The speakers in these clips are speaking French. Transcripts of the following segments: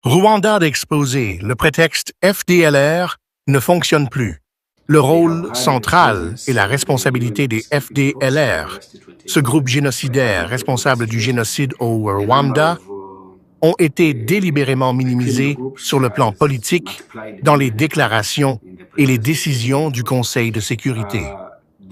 Rwanda d'exposer, le prétexte FDLR ne fonctionne plus. Le rôle central et la responsabilité des FDLR, ce groupe génocidaire responsable du génocide au Rwanda, ont été délibérément minimisés sur le plan politique dans les déclarations et les décisions du Conseil de sécurité.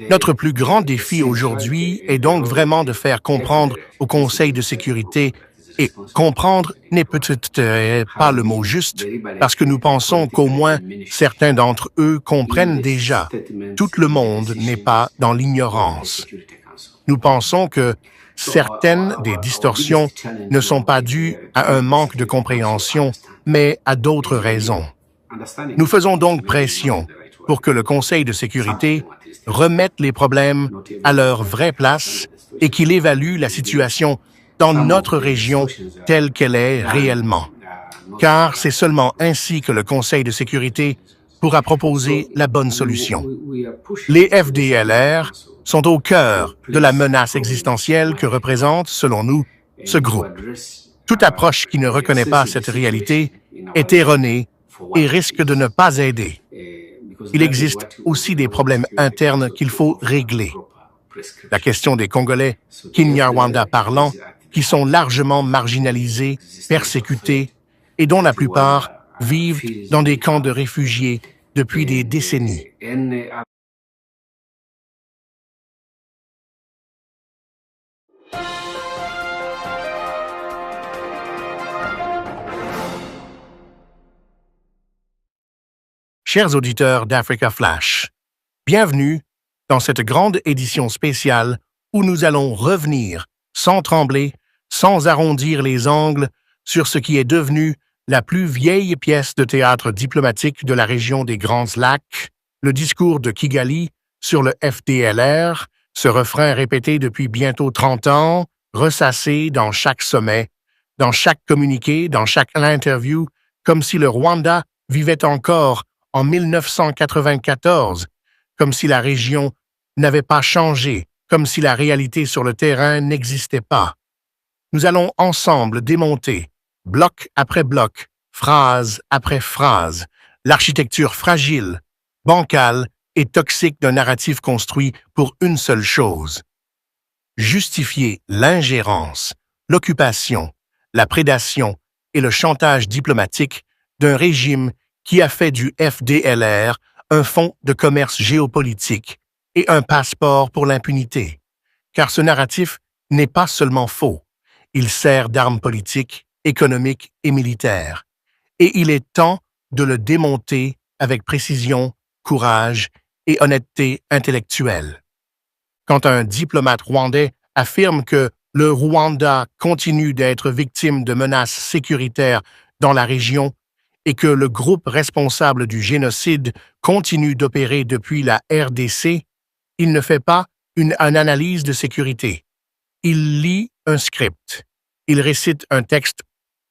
Notre plus grand défi aujourd'hui est donc vraiment de faire comprendre au Conseil de sécurité, et comprendre n'est peut-être pas le mot juste, parce que nous pensons qu'au moins certains d'entre eux comprennent déjà. Tout le monde n'est pas dans l'ignorance. Nous pensons que certaines des distorsions ne sont pas dues à un manque de compréhension, mais à d'autres raisons. Nous faisons donc pression pour que le Conseil de sécurité remette les problèmes à leur vraie place et qu'il évalue la situation dans notre région telle qu'elle est réellement. Car c'est seulement ainsi que le Conseil de sécurité pourra proposer la bonne solution. Les FDLR sont au cœur de la menace existentielle que représente, selon nous, ce groupe. Toute approche qui ne reconnaît pas cette réalité est erronée et risque de ne pas aider. Il existe aussi des problèmes internes qu'il faut régler. La question des Congolais Kinyarwanda parlants, qui sont largement marginalisés, persécutés, et dont la plupart vivent dans des camps de réfugiés depuis des décennies. Chers auditeurs d'Africa Flash, bienvenue dans cette grande édition spéciale où nous allons revenir, sans trembler, sans arrondir les angles, sur ce qui est devenu la plus vieille pièce de théâtre diplomatique de la région des Grands Lacs, le discours de Kigali sur le FDLR, ce refrain répété depuis bientôt 30 ans, ressassé dans chaque sommet, dans chaque communiqué, dans chaque interview, comme si le Rwanda vivait encore en 1994, comme si la région n'avait pas changé, comme si la réalité sur le terrain n'existait pas. Nous allons ensemble démonter, bloc après bloc, phrase après phrase, l'architecture fragile, bancale et toxique d'un narratif construit pour une seule chose: justifier l'ingérence, l'occupation, la prédation et le chantage diplomatique d'un régime qui a fait du FDLR un fonds de commerce géopolitique et un passeport pour l'impunité. Car ce narratif n'est pas seulement faux, il sert d'arme politique, économique et militaire. Et il est temps de le démonter avec précision, courage et honnêteté intellectuelle. Quand un diplomate rwandais affirme que le Rwanda continue d'être victime de menaces sécuritaires dans la région et que le groupe responsable du génocide continue d'opérer depuis la RDC, il ne fait pas une analyse de sécurité. Il lit un script. Il récite un texte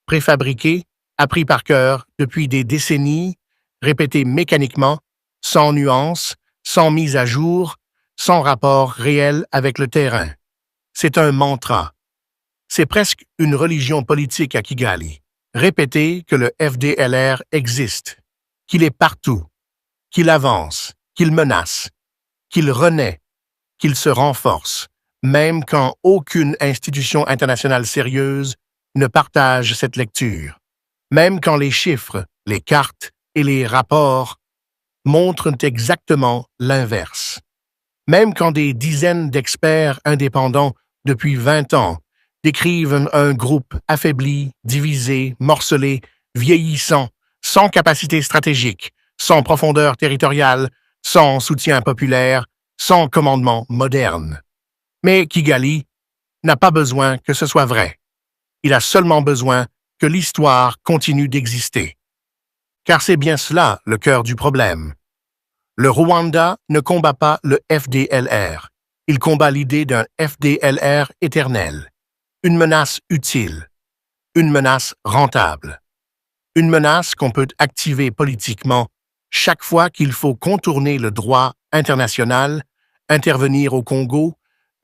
préfabriqué, appris par cœur depuis des décennies, répété mécaniquement, sans nuance, sans mise à jour, sans rapport réel avec le terrain. C'est un mantra. C'est presque une religion politique à Kigali. Répéter que le FDLR existe, qu'il est partout, qu'il avance, qu'il menace, qu'il renaît, qu'il se renforce, même quand aucune institution internationale sérieuse ne partage cette lecture, même quand les chiffres, les cartes et les rapports montrent exactement l'inverse, même quand des dizaines d'experts indépendants depuis 20 ans décrivent un groupe affaibli, divisé, morcelé, vieillissant, sans capacité stratégique, sans profondeur territoriale, sans soutien populaire, sans commandement moderne. Mais Kigali n'a pas besoin que ce soit vrai. Il a seulement besoin que l'histoire continue d'exister. Car c'est bien cela le cœur du problème. Le Rwanda ne combat pas le FDLR. Il combat l'idée d'un FDLR éternel. Une menace utile. Une menace rentable. Une menace qu'on peut activer politiquement chaque fois qu'il faut contourner le droit international, intervenir au Congo,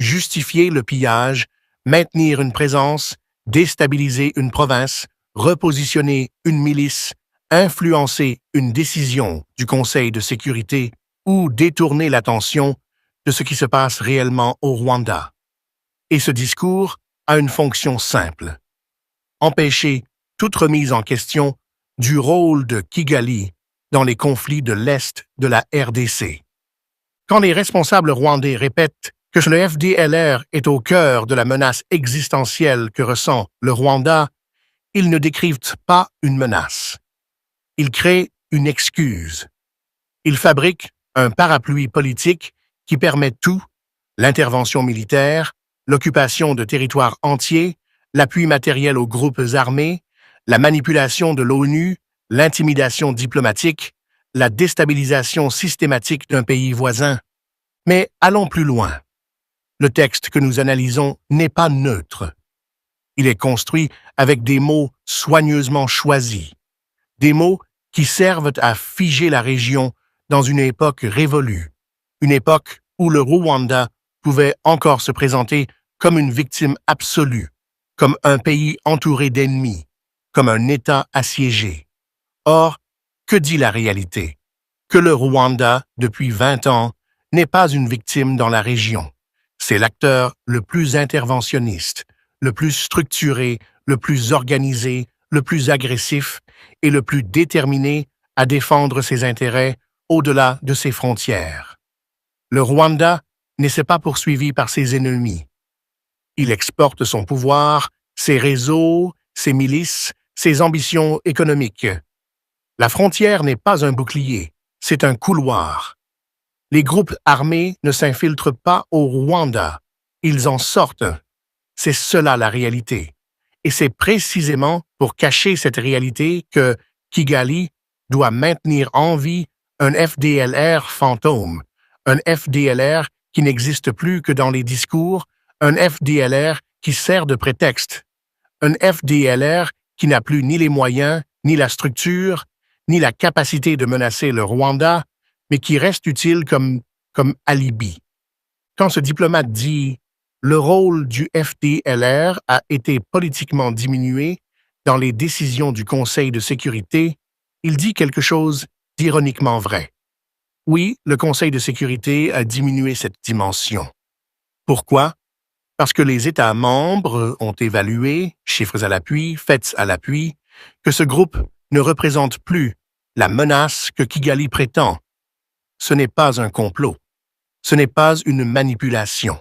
justifier le pillage, maintenir une présence, déstabiliser une province, repositionner une milice, influencer une décision du Conseil de sécurité ou détourner l'attention de ce qui se passe réellement au Rwanda. Et ce discours a une fonction simple: empêcher toute remise en question du rôle de Kigali dans les conflits de l'Est de la RDC. Quand les responsables rwandais répètent que le FDLR est au cœur de la menace existentielle que ressent le Rwanda, ils ne décrivent pas une menace. Ils créent une excuse. Ils fabriquent un parapluie politique qui permet tout: l'intervention militaire, l'occupation de territoires entiers, l'appui matériel aux groupes armés, la manipulation de l'ONU, l'intimidation diplomatique, la déstabilisation systématique d'un pays voisin. Mais allons plus loin. Le texte que nous analysons n'est pas neutre. Il est construit avec des mots soigneusement choisis, des mots qui servent à figer la région dans une époque révolue, une époque où le Rwanda pouvait encore se présenter comme une victime absolue, comme un pays entouré d'ennemis, comme un État assiégé. Or, que dit la réalité? Que le Rwanda, depuis 20 ans, n'est pas une victime dans la région. C'est l'acteur le plus interventionniste, le plus structuré, le plus organisé, le plus agressif et le plus déterminé à défendre ses intérêts au-delà de ses frontières. Le Rwanda ne s'est pas poursuivi par ses ennemis. Il exporte son pouvoir, ses réseaux, ses milices, ses ambitions économiques. La frontière n'est pas un bouclier, c'est un couloir. Les groupes armés ne s'infiltrent pas au Rwanda, ils en sortent. C'est cela la réalité. Et c'est précisément pour cacher cette réalité que Kigali doit maintenir en vie un FDLR fantôme, un FDLR qui n'existe plus que dans les discours, un FDLR qui sert de prétexte, un FDLR qui n'a plus ni les moyens, ni la structure, ni la capacité de menacer le Rwanda, mais qui reste utile comme alibi. Quand ce diplomate dit « le rôle du FDLR a été politiquement diminué dans les décisions du Conseil de sécurité », il dit quelque chose d'ironiquement vrai. Oui, le Conseil de sécurité a diminué cette dimension. Pourquoi? Parce que les États membres ont évalué, chiffres à l'appui, faits à l'appui, que ce groupe ne représente plus la menace que Kigali prétend. Ce n'est pas un complot. Ce n'est pas une manipulation.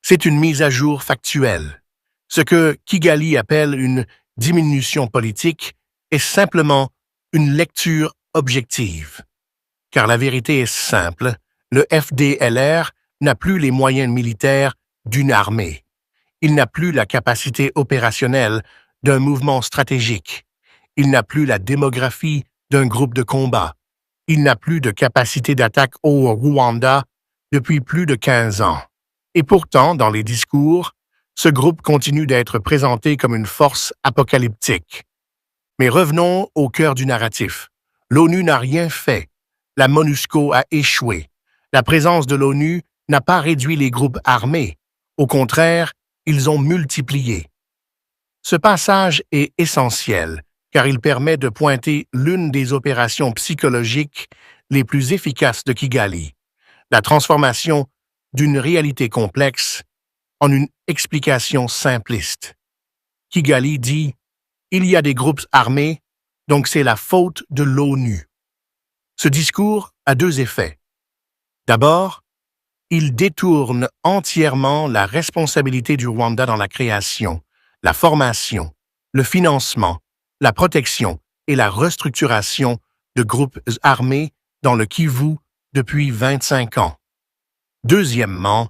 C'est une mise à jour factuelle. Ce que Kigali appelle une diminution politique est simplement une lecture objective. Car la vérité est simple, le FDLR n'a plus les moyens militaires d'une armée. Il n'a plus la capacité opérationnelle d'un mouvement stratégique. Il n'a plus la démographie d'un groupe de combat. Il n'a plus de capacité d'attaque au Rwanda depuis plus de 15 ans. Et pourtant, dans les discours, ce groupe continue d'être présenté comme une force apocalyptique. Mais revenons au cœur du narratif. L'ONU n'a rien fait. La MONUSCO a échoué. La présence de l'ONU n'a pas réduit les groupes armés. Au contraire, ils ont multiplié. Ce passage est essentiel, car il permet de pointer l'une des opérations psychologiques les plus efficaces de Kigali, la transformation d'une réalité complexe en une explication simpliste. Kigali dit « Il y a des groupes armés, donc c'est la faute de l'ONU ». Ce discours a deux effets. D'abord, il détourne entièrement la responsabilité du Rwanda dans la création, la formation, le financement, la protection et la restructuration de groupes armés dans le Kivu depuis 25 ans. Deuxièmement,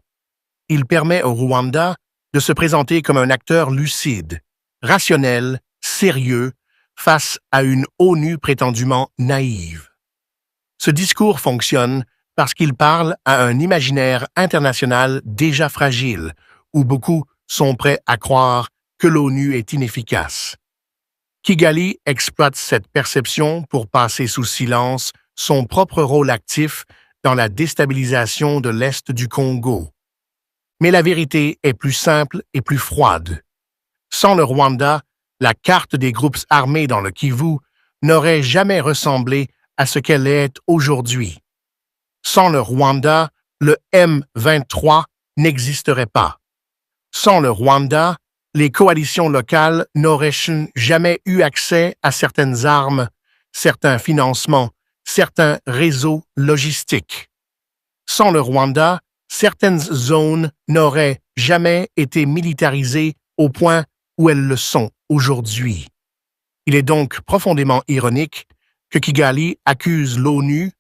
il permet au Rwanda de se présenter comme un acteur lucide, rationnel, sérieux, face à une ONU prétendument naïve. Ce discours fonctionne parce qu'il parle à un imaginaire international déjà fragile, où beaucoup sont prêts à croire que l'ONU est inefficace. Kigali exploite cette perception pour passer sous silence son propre rôle actif dans la déstabilisation de l'Est du Congo. Mais la vérité est plus simple et plus froide. Sans le Rwanda, La carte des groupes armés dans le Kivu n'aurait jamais ressemblé à ce qu'elle est aujourd'hui. Sans le Rwanda, le M23 n'existerait pas. Sans le Rwanda, les coalitions locales n'auraient jamais eu accès à certaines armes, certains financements, certains réseaux logistiques. Sans le Rwanda, certaines zones n'auraient jamais été militarisées au point où elles le sont aujourd'hui. Il est donc profondément ironique que Kigali accuse l'ONU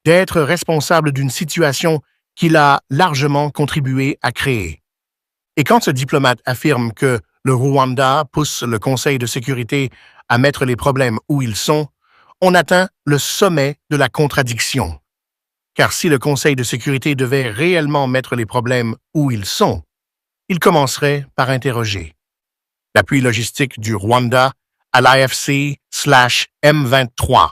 d'être responsable d'une situation qu'il a largement contribué à créer. Et quand ce diplomate affirme que le Rwanda pousse le Conseil de sécurité à mettre les problèmes où ils sont, on atteint le sommet de la contradiction. Car si le Conseil de sécurité devait réellement mettre les problèmes où ils sont, il commencerait par interroger l'appui logistique du Rwanda à l'AFC/M23,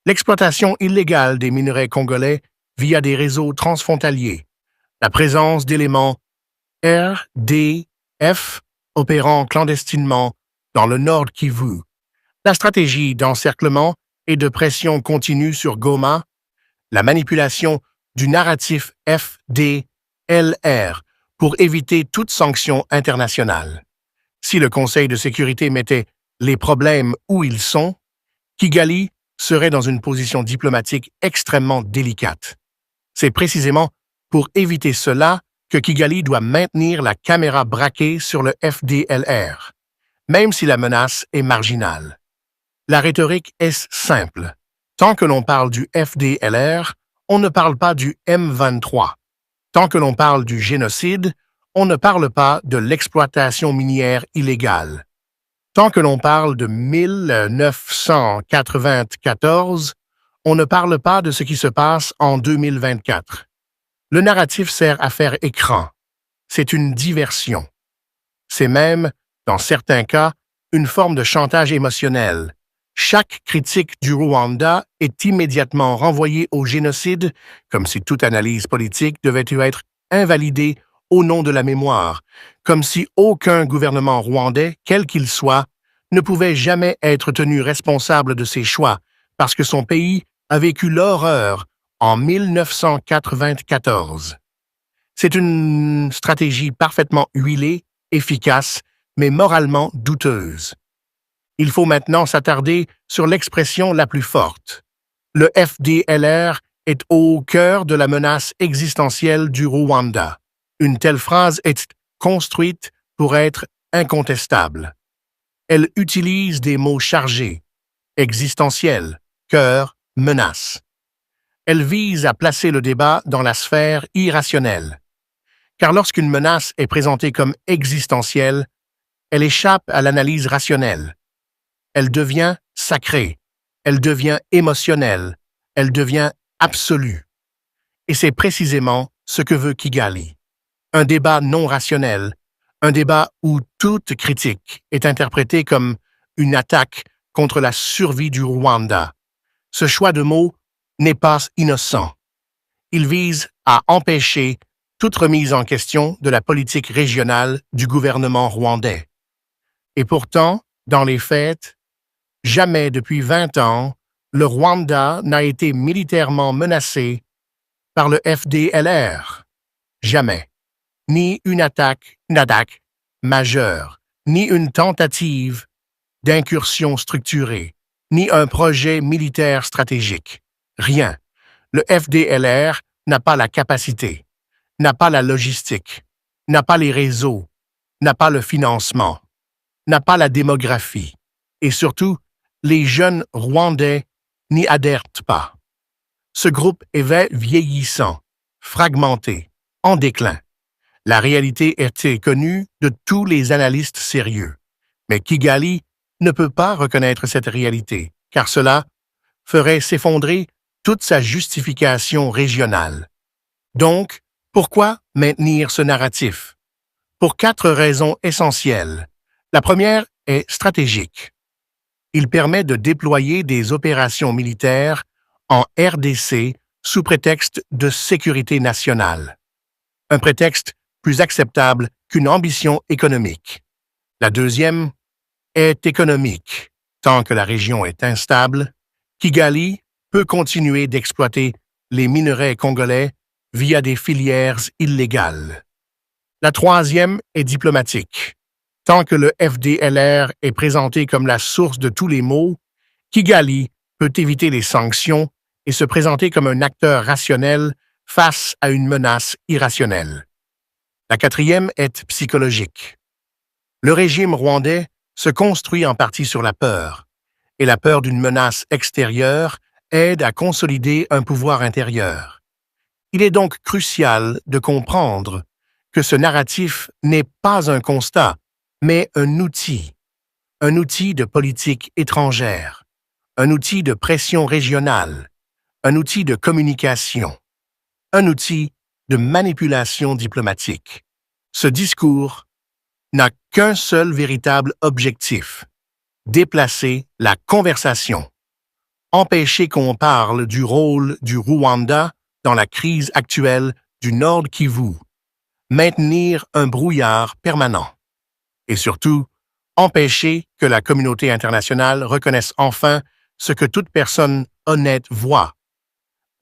l'exploitation illégale des minerais congolais via des réseaux transfrontaliers, la présence d'éléments RDF opérant clandestinement dans le Nord Kivu, la stratégie d'encerclement et de pression continue sur Goma, la manipulation du narratif FDLR pour éviter toute sanction internationale. Si le Conseil de sécurité mettait les problèmes où ils sont, Kigali serait dans une position diplomatique extrêmement délicate. C'est précisément pour éviter cela que Kigali doit maintenir la caméra braquée sur le FDLR, même si la menace est marginale. La rhétorique est simple. Tant que l'on parle du FDLR, on ne parle pas du M23. Tant que l'on parle du génocide, on ne parle pas de l'exploitation minière illégale. Tant que l'on parle de 1994, on ne parle pas de ce qui se passe en 2024. Le narratif sert à faire écran. C'est une diversion. C'est même, dans certains cas, une forme de chantage émotionnel. Chaque critique du Rwanda est immédiatement renvoyée au génocide, comme si toute analyse politique devait être invalidée au nom de la mémoire, comme si aucun gouvernement rwandais, quel qu'il soit, ne pouvait jamais être tenu responsable de ses choix, parce que son pays a vécu l'horreur en 1994. C'est une stratégie parfaitement huilée, efficace, mais moralement douteuse. Il faut maintenant s'attarder sur l'expression la plus forte. Le FDLR est au cœur de la menace existentielle du Rwanda. Une telle phrase est construite pour être incontestable. Elle utilise des mots chargés, existentiels, cœur, menace. Elle vise à placer le débat dans la sphère irrationnelle. Car lorsqu'une menace est présentée comme existentielle, elle échappe à l'analyse rationnelle. Elle devient sacrée, elle devient émotionnelle, elle devient absolue. Et c'est précisément ce que veut Kigali. Un débat non rationnel, un débat où toute critique est interprétée comme une attaque contre la survie du Rwanda. Ce choix de mots n'est pas innocent. Il vise à empêcher toute remise en question de la politique régionale du gouvernement rwandais. Et pourtant, dans les faits, jamais depuis 20 ans, le Rwanda n'a été militairement menacé par le FDLR. Jamais. Ni une attaque majeure, ni une tentative d'incursion structurée, ni un projet militaire stratégique. Rien. Le FDLR n'a pas la capacité, n'a pas la logistique, n'a pas les réseaux, n'a pas le financement, n'a pas la démographie. Et surtout, les jeunes Rwandais n'y adhèrent pas. Ce groupe est vieillissant, fragmenté, en déclin. La réalité était connue de tous les analystes sérieux. Mais Kigali ne peut pas reconnaître cette réalité, car cela ferait s'effondrer toute sa justification régionale. Donc, pourquoi maintenir ce narratif? Pour 4 raisons essentielles. La première est stratégique. Il permet de déployer des opérations militaires en RDC sous prétexte de sécurité nationale. Un prétexte plus acceptable qu'une ambition économique. La deuxième, est économique. Tant que la région est instable, Kigali peut continuer d'exploiter les minerais congolais via des filières illégales. La troisième est diplomatique. Tant que le FDLR est présenté comme la source de tous les maux, Kigali peut éviter les sanctions et se présenter comme un acteur rationnel face à une menace irrationnelle. La quatrième est psychologique. Le régime rwandais se construit en partie sur la peur, et la peur d'une menace extérieure aide à consolider un pouvoir intérieur. Il est donc crucial de comprendre que ce narratif n'est pas un constat, mais un outil de politique étrangère, un outil de pression régionale, un outil de communication, un outil de manipulation diplomatique. Ce discours n'a qu'un seul véritable objectif: déplacer la conversation, empêcher qu'on parle du rôle du Rwanda dans la crise actuelle du Nord Kivu, maintenir un brouillard permanent et surtout empêcher que la communauté internationale reconnaisse enfin ce que toute personne honnête voit.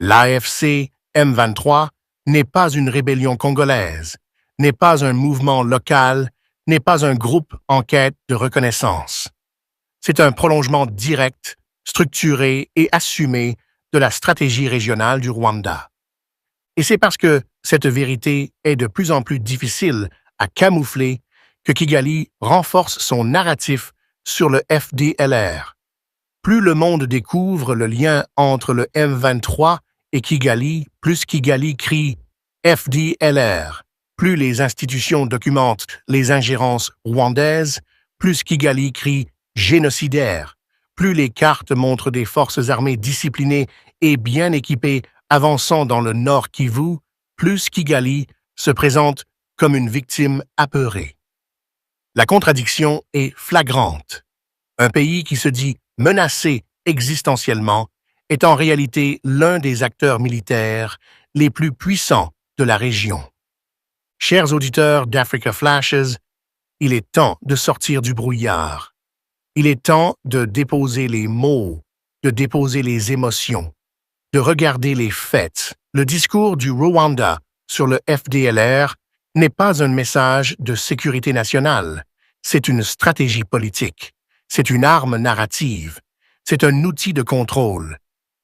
L'AFC M23 n'est pas une rébellion congolaise, n'est pas un mouvement local, n'est pas un groupe en quête de reconnaissance. C'est un prolongement direct, structuré et assumé de la stratégie régionale du Rwanda. Et c'est parce que cette vérité est de plus en plus difficile à camoufler que Kigali renforce son narratif sur le FDLR. Plus le monde découvre le lien entre le M23 et Kigali, plus Kigali crie FDLR. Plus les institutions documentent les ingérences rwandaises, plus Kigali crie génocidaire. Plus les cartes montrent des forces armées disciplinées et bien équipées avançant dans le Nord Kivu, plus Kigali se présente comme une victime apeurée. La contradiction est flagrante. Un pays qui se dit menacé existentiellement est en réalité l'un des acteurs militaires les plus puissants de la région. Chers auditeurs d'Africa Flashes, il est temps de sortir du brouillard. Il est temps de déposer les mots, de déposer les émotions, de regarder les faits. Le discours du Rwanda sur le FDLR n'est pas un message de sécurité nationale, c'est une stratégie politique, c'est une arme narrative, c'est un outil de contrôle.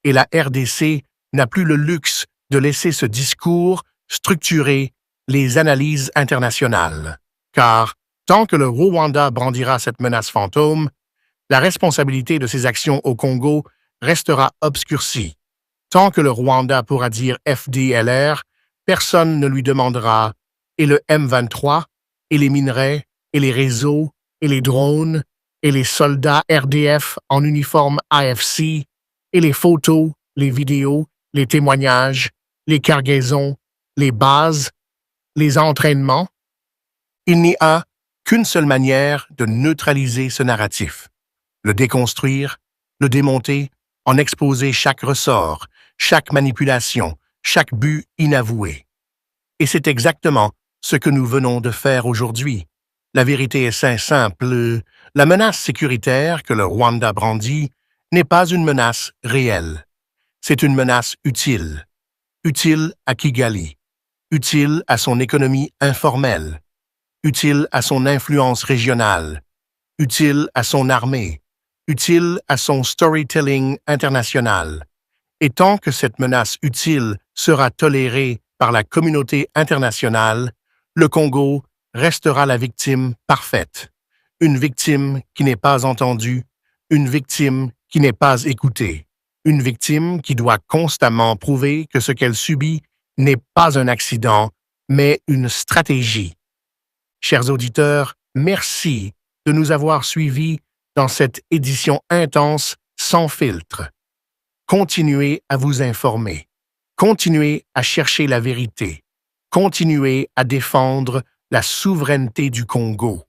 Et la RDC n'a plus le luxe de laisser ce discours structurer les analyses internationales. Car tant que le Rwanda brandira cette menace fantôme, la responsabilité de ses actions au Congo restera obscurcie. Tant que le Rwanda pourra dire FDLR, personne ne lui demandera « et le M23, et les minerais, et les réseaux, et les drones, et les soldats RDF en uniforme AFC, et les photos, les vidéos, les témoignages, les cargaisons, les bases, les entraînements ». Il n'y a qu'une seule manière de neutraliser ce narratif: le déconstruire, le démonter, en exposer chaque ressort, chaque manipulation, chaque but inavoué. Et c'est exactement ce que nous venons de faire aujourd'hui. La vérité est simple, la menace sécuritaire que le Rwanda brandit n'est pas une menace réelle. C'est une menace utile. Utile à Kigali, utile à son économie informelle, utile à son influence régionale, utile à son armée, utile à son storytelling international. Et tant que cette menace utile sera tolérée par la communauté internationale, le Congo restera la victime parfaite. Une victime qui n'est pas entendue, une victime qui n'est pas écoutée, une victime qui doit constamment prouver que ce qu'elle subit n'est pas un accident, mais une stratégie. Chers auditeurs, merci de nous avoir suivis dans cette édition intense sans filtre. Continuez à vous informer. Continuez à chercher la vérité. Continuez à défendre la souveraineté du Congo.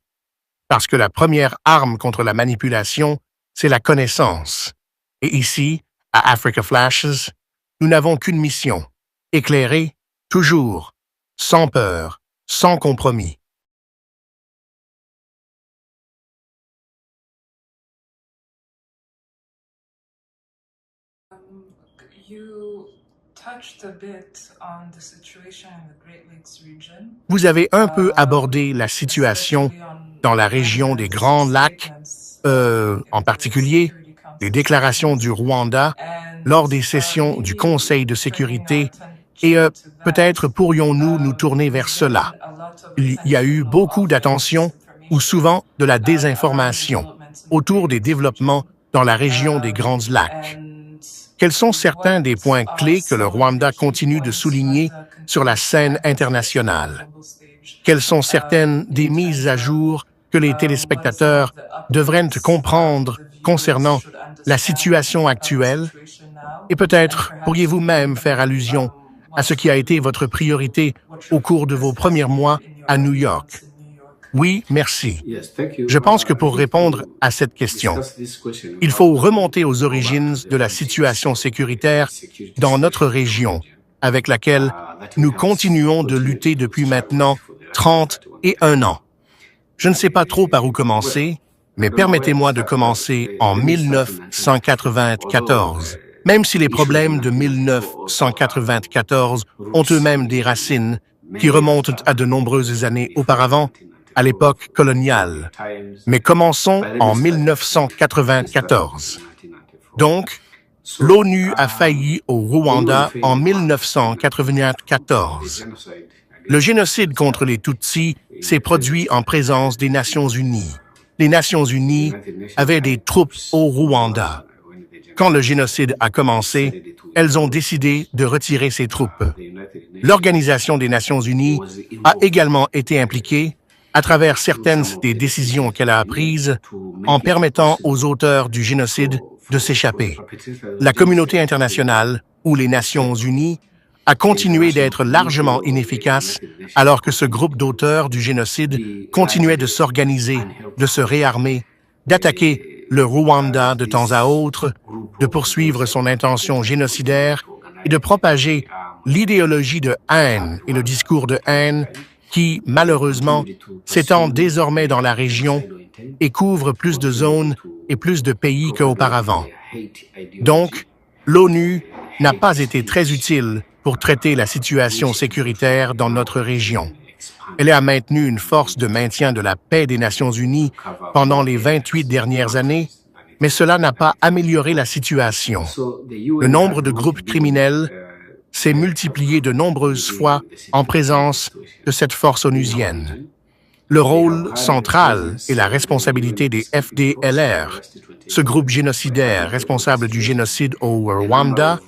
Parce que la première arme contre la manipulation, c'est la connaissance. Et ici, à Africa Flashes, nous n'avons qu'une mission: éclairer, toujours, sans peur, sans compromis. Vous avez un peu abordé la situation dans la région des Grands Lacs, en particulier les déclarations du Rwanda lors des sessions du Conseil de sécurité et peut-être pourrions-nous nous tourner vers cela. Il y a eu beaucoup d'attention ou souvent de la désinformation autour des développements dans la région des Grands Lacs. Quels sont certains des points clés que le Rwanda continue de souligner sur la scène internationale? Quelles sont certaines des mises à jour que les téléspectateurs devraient comprendre concernant la situation actuelle? Et peut-être pourriez-vous même faire allusion à ce qui a été votre priorité au cours de vos premiers mois à New York? Oui, merci. Je pense que pour répondre à cette question, il faut remonter aux origines de la situation sécuritaire dans notre région, avec laquelle nous continuons de lutter depuis maintenant 31 ans. Je ne sais pas trop par où commencer, mais permettez-moi de commencer en 1994. Même si les problèmes de 1994 ont eux-mêmes des racines qui remontent à de nombreuses années auparavant, à l'époque coloniale. Mais commençons en 1994. Donc, l'ONU a failli au Rwanda en 1994. Le génocide contre les Tutsis s'est produit en présence des Nations unies. Les Nations unies avaient des troupes au Rwanda. Quand le génocide a commencé, elles ont décidé de retirer ces troupes. L'Organisation des Nations unies a également été impliquée à travers certaines des décisions qu'elle a prises en permettant aux auteurs du génocide de s'échapper. La communauté internationale, ou les Nations unies, a continué d'être largement inefficace alors que ce groupe d'auteurs du génocide continuait de s'organiser, de se réarmer, d'attaquer le Rwanda de temps à autre, de poursuivre son intention génocidaire et de propager l'idéologie de haine et le discours de haine qui, malheureusement, s'étend désormais dans la région et couvre plus de zones et plus de pays qu'auparavant. Donc, l'ONU n'a pas été très utile pour traiter la situation sécuritaire dans notre région. Elle a maintenu une force de maintien de la paix des Nations unies pendant les 28 dernières années, mais cela n'a pas amélioré la situation. Le nombre de groupes criminels s'est multiplié de nombreuses fois en présence de cette force onusienne. Le rôle central et la responsabilité des FDLR, ce groupe génocidaire responsable du génocide au Rwanda,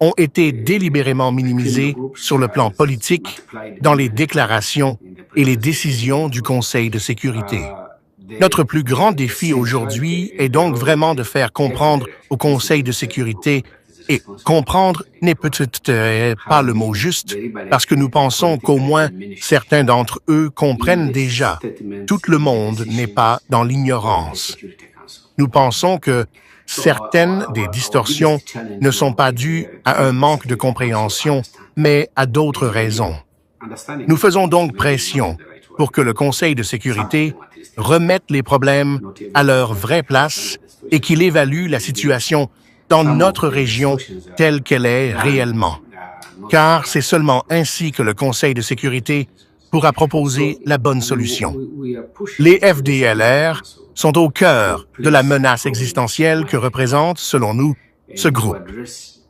ont été délibérément minimisés sur le plan politique dans les déclarations et les décisions du Conseil de sécurité. Notre plus grand défi aujourd'hui est donc vraiment de faire comprendre au Conseil de sécurité, et comprendre n'est peut-être pas le mot juste, parce que nous pensons qu'au moins certains d'entre eux comprennent déjà. Tout le monde n'est pas dans l'ignorance. Nous pensons que certaines des distorsions ne sont pas dues à un manque de compréhension, mais à d'autres raisons. Nous faisons donc pression pour que le Conseil de sécurité remette les problèmes à leur vraie place et qu'il évalue la situation dans notre région telle qu'elle est réellement. Car c'est seulement ainsi que le Conseil de sécurité pourra proposer la bonne solution. Les FDLR sont au cœur de la menace existentielle que représente, selon nous, ce groupe.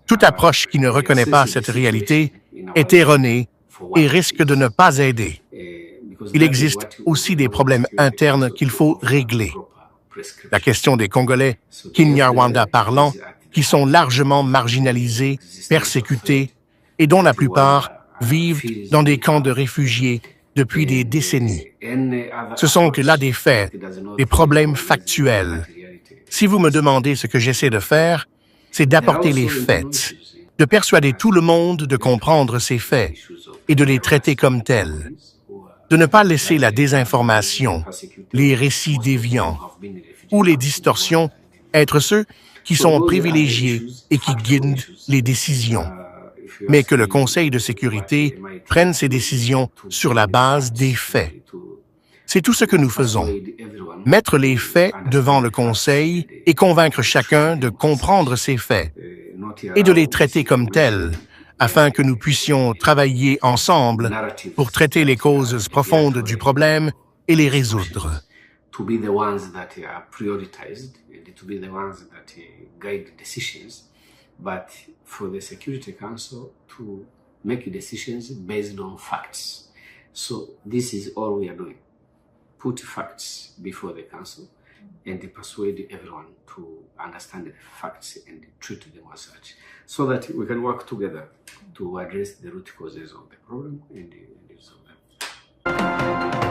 Toute approche qui ne reconnaît pas cette réalité est erronée et risque de ne pas aider. Il existe aussi des problèmes internes qu'il faut régler. La question des Congolais Kinyarwanda parlants, qui sont largement marginalisés, persécutés, et dont la plupart vivent dans des camps de réfugiés depuis des décennies. Ce sont là des faits, des problèmes factuels. Si vous me demandez ce que j'essaie de faire, c'est d'apporter les faits, de persuader tout le monde de comprendre ces faits et de les traiter comme tels, de ne pas laisser la désinformation, les récits déviants ou les distorsions être ceux qui sont privilégiés et qui guident les décisions, mais que le Conseil de sécurité prenne ses décisions sur la base des faits. C'est tout ce que nous faisons. Mettre les faits devant le Conseil et convaincre chacun de comprendre ces faits. et de les traiter comme tels, afin que nous puissions travailler ensemble pour traiter les causes profondes du problème et les résoudre. To be the ones that are prioritized and to be the ones that guide decisions, but for the Security Council to make decisions based on facts. So this is all we are doing. Put facts before the council and persuade everyone to understand the facts and treat them as such, so that we can work together to address the root causes of the problem and resolve them.